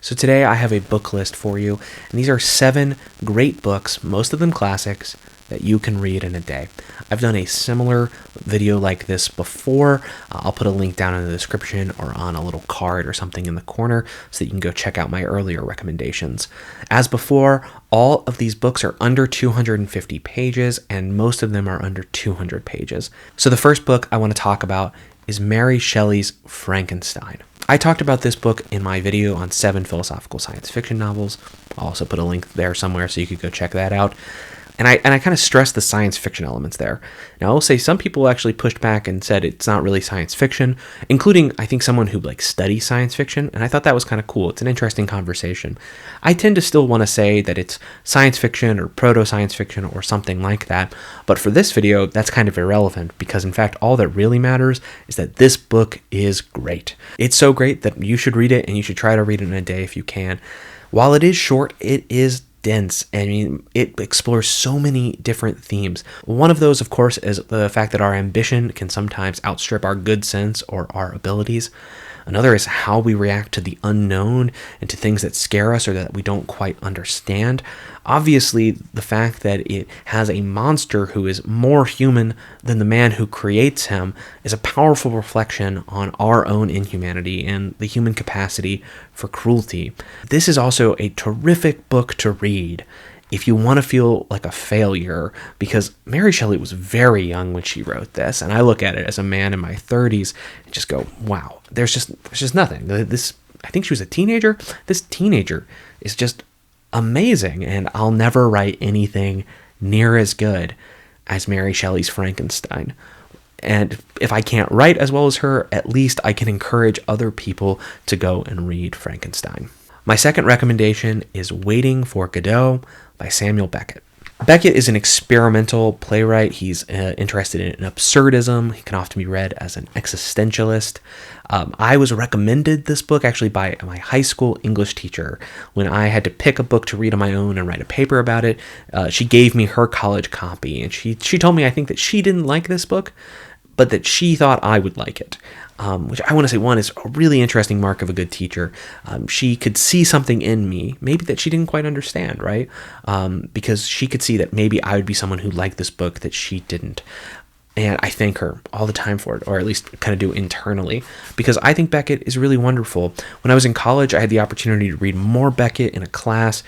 So today I have a book list for you, and these are 7 great books, most of them classics, that you can read in a day. I've done a similar video like this before. I'll put a link down in the description or on a little card or something in the corner so that you can go check out my earlier recommendations. As before, all of these books are under 250 pages, and most of them are under 200 pages. So the first book I want to talk about is Mary Shelley's Frankenstein. I talked about this book in my video on 7 philosophical science fiction novels. I'll also put a link there somewhere so you could go check that out. And I kind of stressed the science fiction elements there. Now, I'll say some people actually pushed back and said it's not really science fiction, including, I think, someone who studies science fiction, and I thought that was kind of cool. It's an interesting conversation. I tend to still want to say that it's science fiction or proto-science fiction or something like that, but for this video, that's kind of irrelevant because, in fact, all that really matters is that this book is great. It's so great that you should read it, and you should try to read it in a day if you can. While it is short, it is dense. I mean, it explores so many different themes. One of those, of course, is the fact that our ambition can sometimes outstrip our good sense or our abilities. Another is how we react to the unknown and to things that scare us or that we don't quite understand. Obviously, the fact that it has a monster who is more human than the man who creates him is a powerful reflection on our own inhumanity and the human capacity for cruelty. This is also a terrific book to read if you want to feel like a failure, because Mary Shelley was very young when she wrote this, and I look at it as a man in my 30s and just go, wow, there's just nothing. This, I think she was a teenager. This teenager is just amazing, and I'll never write anything near as good as Mary Shelley's Frankenstein. And if I can't write as well as her, at least I can encourage other people to go and read Frankenstein. My second recommendation is Waiting for Godot by Samuel Beckett. Beckett is an experimental playwright. He's interested in absurdism. He can often be read as an existentialist. I was recommended this book actually by my high school English teacher. When I had to pick a book to read on my own and write a paper about it, she gave me her college copy. And she told me, I think, that she didn't like this book, but that she thought I would like it. Which I want to say, one, is a really interesting mark of a good teacher. She could see something in me, maybe that she didn't quite understand, right? Because she could see that maybe I would be someone who liked this book that she didn't. And I thank her all the time for it, or at least kind of do internally, because I think Beckett is really wonderful. When I was in college, I had the opportunity to read more Beckett in a class.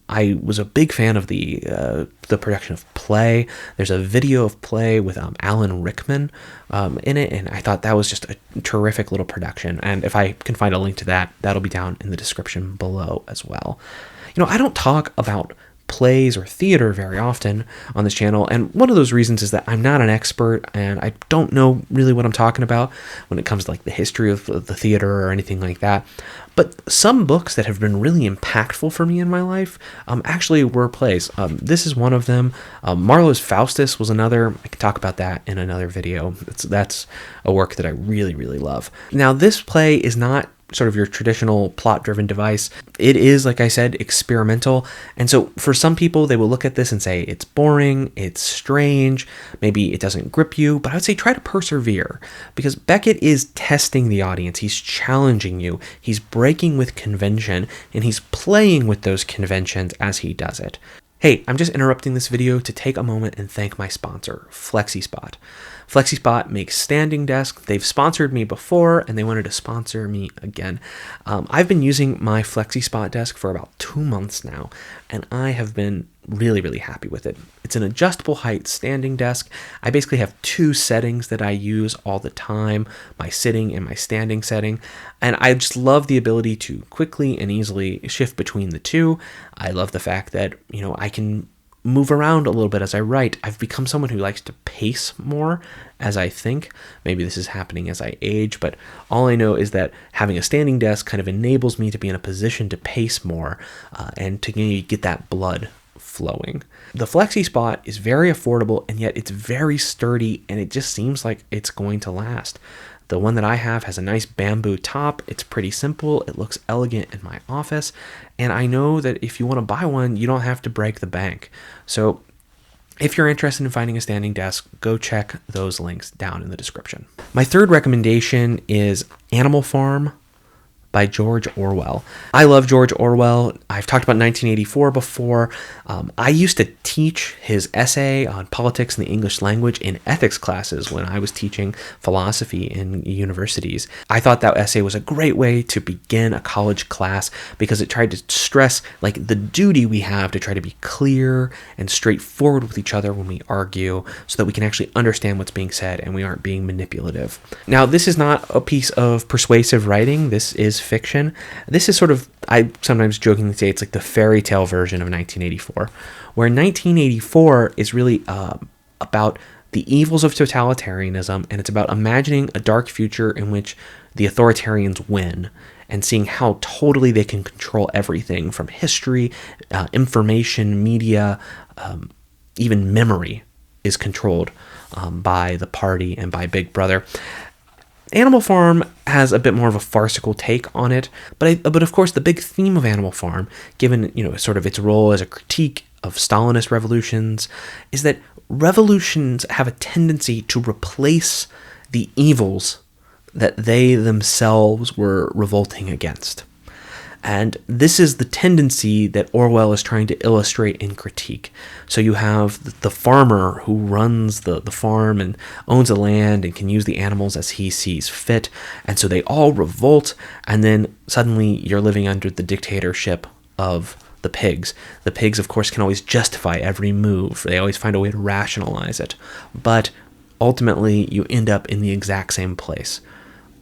I was a big fan of the production of Play. There's a video of Play with Alan Rickman in it, and I thought that was just a terrific little production. And if I can find a link to that, that'll be down in the description below as well. I don't talk about plays or theater very often on this channel, and one of those reasons is that I'm not an expert and I don't know really what I'm talking about when it comes to the history of the theater or anything like that. But some books that have been really impactful for me in my life actually were plays. This is one of them. Marlowe's Faustus was another. I can talk about that in another video. That's a work that I really, really love. Now, this play is not sort of your traditional plot-driven device. It is, like I said, experimental. And so for some people, they will look at this and say, it's boring, it's strange, maybe it doesn't grip you, but I would say try to persevere, because Beckett is testing the audience. He's challenging you. He's breaking with convention, and he's playing with those conventions as he does it. Hey, I'm just interrupting this video to take a moment and thank my sponsor, FlexiSpot. FlexiSpot makes standing desks. They've sponsored me before, and they wanted to sponsor me again. I've been using my FlexiSpot desk for about 2 months now, and I have been really, really happy with it. It's an adjustable height standing desk. I basically have 2 settings that I use all the time, my sitting and my standing setting, and I just love the ability to quickly and easily shift between the two. I love the fact that, I can move around a little bit as I write. I've become someone who likes to pace more as I think. Maybe this is happening as I age, but all I know is that having a standing desk kind of enables me to be in a position to pace more and to get that blood flowing. The FlexiSpot is very affordable, and yet it's very sturdy, and it just seems like it's going to last. The one that I have has a nice bamboo top. It's pretty simple. It looks elegant in my office. And I know that if you want to buy one, you don't have to break the bank. So if you're interested in finding a standing desk, go check those links down in the description. My third recommendation is Animal Farm by George Orwell. I love George Orwell. I've talked about 1984 before. I used to teach his essay on politics and the English language in ethics classes when I was teaching philosophy in universities. I thought that essay was a great way to begin a college class because it tried to stress like the duty we have to try to be clear and straightforward with each other when we argue so that we can actually understand what's being said and we aren't being manipulative. Now, this is not a piece of persuasive writing. This is fiction. This is sort of, I sometimes jokingly say it's like the fairy tale version of 1984, where 1984 is really about the evils of totalitarianism, and it's about imagining a dark future in which the authoritarians win and seeing how totally they can control everything from history, information, media, even memory is controlled by the party and by Big Brother. Animal Farm has a bit more of a farcical take on it, but of course the big theme of Animal Farm, given sort of its role as a critique of Stalinist revolutions, is that revolutions have a tendency to replace the evils that they themselves were revolting against. And this is the tendency that Orwell is trying to illustrate in Critique. So you have the farmer who runs the farm and owns the land and can use the animals as he sees fit. And so they all revolt, and then suddenly you're living under the dictatorship of the pigs. The pigs, of course, can always justify every move. They always find a way to rationalize it. But ultimately, you end up in the exact same place.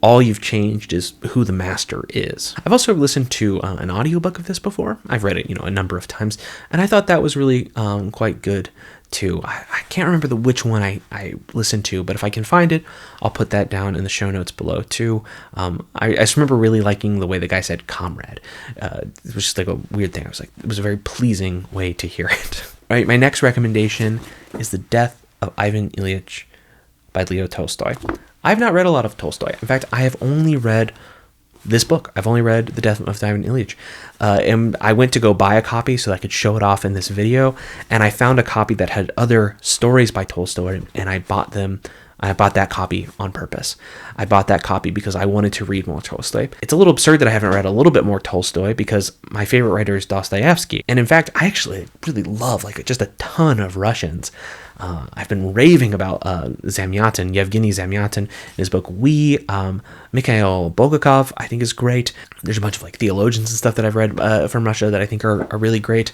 All you've changed is who the master is. I've also listened to an audiobook of this before. I've read it, a number of times, and I thought that was really quite good too. I can't remember which one I listened to, but if I can find it, I'll put that down in the show notes below too. I just remember really liking the way the guy said "comrade." It was just like a weird thing. It was a very pleasing way to hear it. All right, my next recommendation is The Death of Ivan Ilyich by Leo Tolstoy. I've not read a lot of Tolstoy. In fact, I have only read this book. I've only read The Death of Ivan Ilyich. And I went to go buy a copy so that I could show it off in this video, and I found a copy that had other stories by Tolstoy, and I bought them. I bought that copy on purpose. I bought that copy because I wanted to read more Tolstoy. It's a little absurd that I haven't read a little bit more Tolstoy because my favorite writer is Dostoevsky. And in fact, I actually really love just a ton of Russians. I've been raving about Zamyatin, Yevgeny Zamyatin, in his book We. Mikhail Bulgakov, I think, is great. There's a bunch of theologians and stuff that I've read from Russia that I think are really great.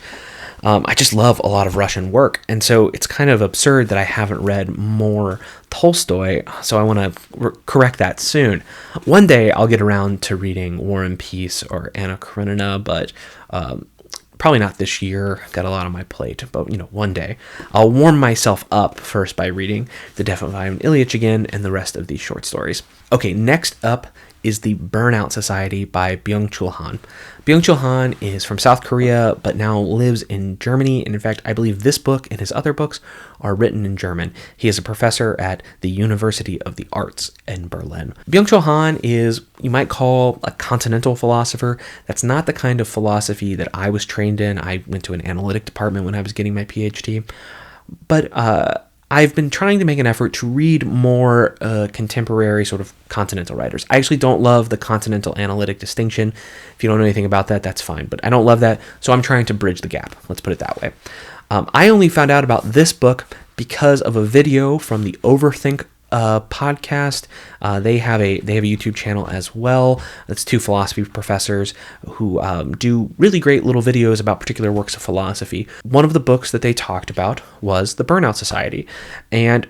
I just love a lot of Russian work, and so it's kind of absurd that I haven't read more Tolstoy, so I want to correct that soon. One day I'll get around to reading War and Peace or Anna Karenina, but probably not this year. Got a lot on my plate, but one day. I'll warm myself up first by reading The Death of Ivan Ilyich again and the rest of these short stories. Okay, next up is The Burnout Society by Byung-Chul Han. Byung-Chul Han is from South Korea, but now lives in Germany, and in fact, I believe this book and his other books are written in German. He is a professor at the University of the Arts in Berlin. Byung-Chul Han is, you might call, a continental philosopher. That's not the kind of philosophy that I was trained in. I went to an analytic department when I was getting my PhD, but I've been trying to make an effort to read more contemporary sort of continental writers. I actually don't love the continental analytic distinction. If you don't know anything about that, that's fine. But I don't love that, so I'm trying to bridge the gap. Let's put it that way. I only found out about this book because of a video from the Overthink podcast. They have a YouTube channel as well. It's two philosophy professors who do really great little videos about particular works of philosophy. One of the books that they talked about was The Burnout Society, and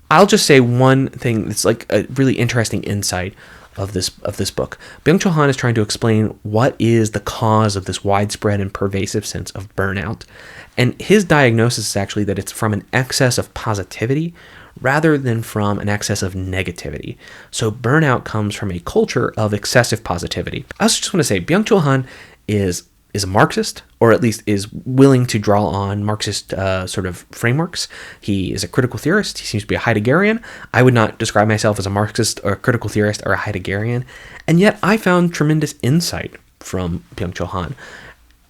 I'll just say one thing that's a really interesting insight of this book. Byung-Chul Han is trying to explain what is the cause of this widespread and pervasive sense of burnout, and his diagnosis is actually that it's from an excess of positivity rather than from an excess of negativity. So burnout comes from a culture of excessive positivity. I also just want to say Byung-Chul Han is a Marxist, or at least is willing to draw on Marxist sort of frameworks. He is a critical theorist. He seems to be a Heideggerian. I would not describe myself as a Marxist or a critical theorist or a Heideggerian, and yet I found tremendous insight from Byung-Chul Han.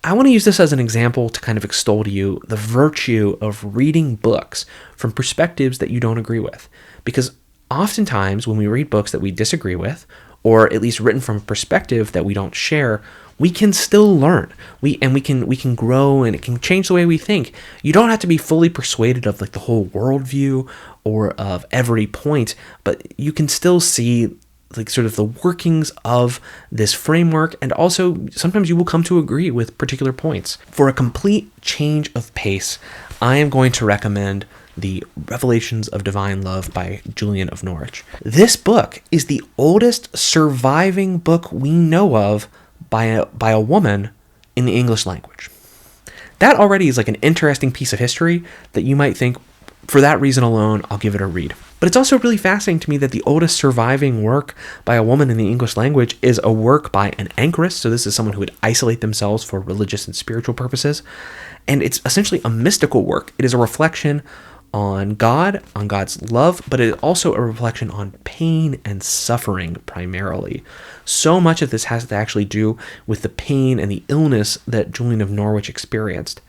I want to use this as an example to kind of extol to you the virtue of reading books from perspectives that you don't agree with. Because oftentimes when we read books that we disagree with, or at least written from a perspective that we don't share, we can still learn. We can grow, and it can change the way we think. You don't have to be fully persuaded of like the whole worldview or of every point, but you can still see like sort of the workings of this framework, and also sometimes you will come to agree with particular points. For a complete change of pace, I am going to recommend The Revelations of Divine Love by Julian of Norwich. This book is the oldest surviving book we know of by a woman in the English language. That already is like an interesting piece of history that you might think, for that reason alone, I'll give it a read. But it's also really fascinating to me that the oldest surviving work by a woman in the English language is a work by an anchoress. So this is someone who would isolate themselves for religious and spiritual purposes. And it's essentially a mystical work. It is a reflection on God, on God's love, but it is also a reflection on pain and suffering primarily. So much of this has to actually do with the pain and the illness that Julian of Norwich experienced.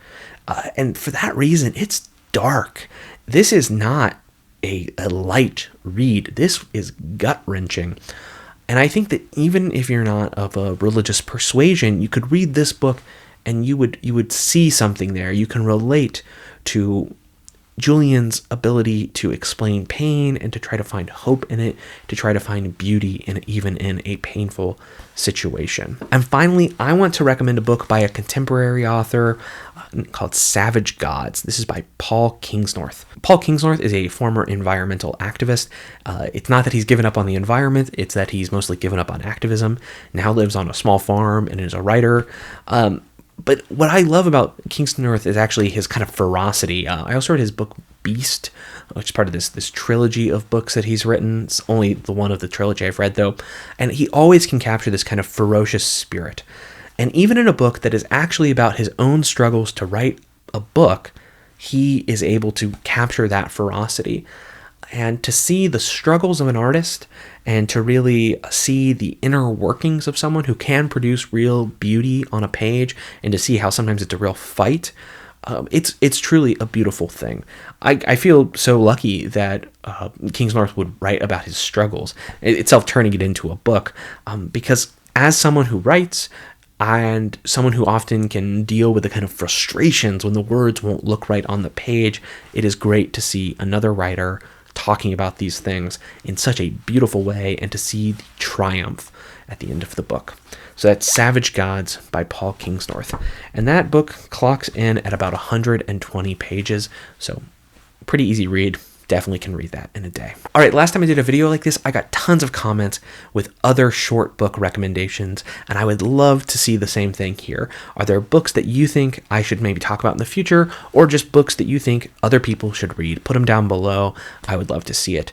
And for that reason, it's dark. This is not a light read. This is gut-wrenching. And I think that even if you're not of a religious persuasion, you could read this book and you would see something there. You can relate to Julian's ability to explain pain and to try to find hope in it, to try to find beauty even in a painful situation. And finally, I want to recommend a book by a contemporary author called Savage Gods. This is by Paul Kingsnorth. Paul Kingsnorth is a former environmental activist. It's not that he's given up on the environment, it's that he's mostly given up on activism, now lives on a small farm and is a writer. But what I love about Kingsnorth is actually his kind of ferocity. I also read his book Beast, which is part of this trilogy of books that he's written. It's only the one of the trilogy I've read, though. And he always can capture this kind of ferocious spirit. And even in a book that is actually about his own struggles to write a book, he is able to capture that ferocity. And to see the struggles of an artist and to really see the inner workings of someone who can produce real beauty on a page, and to see how sometimes it's a real fight, it's truly a beautiful thing. I feel so lucky that Kingsnorth would write about his struggles, itself turning it into a book, because as someone who writes, and someone who often can deal with the kind of frustrations when the words won't look right on the page, it is great to see another writer talking about these things in such a beautiful way, and to see the triumph at the end of the book. So that's Savage Gods by Paul Kingsnorth. And that book clocks in at about 120 pages, so pretty easy read. Definitely can read that in a day. All right, last time I did a video like this, I got tons of comments with other short book recommendations, and I would love to see the same thing here. Are there books that you think I should maybe talk about in the future, or just books that you think other people should read? Put them down below. I would love to see it.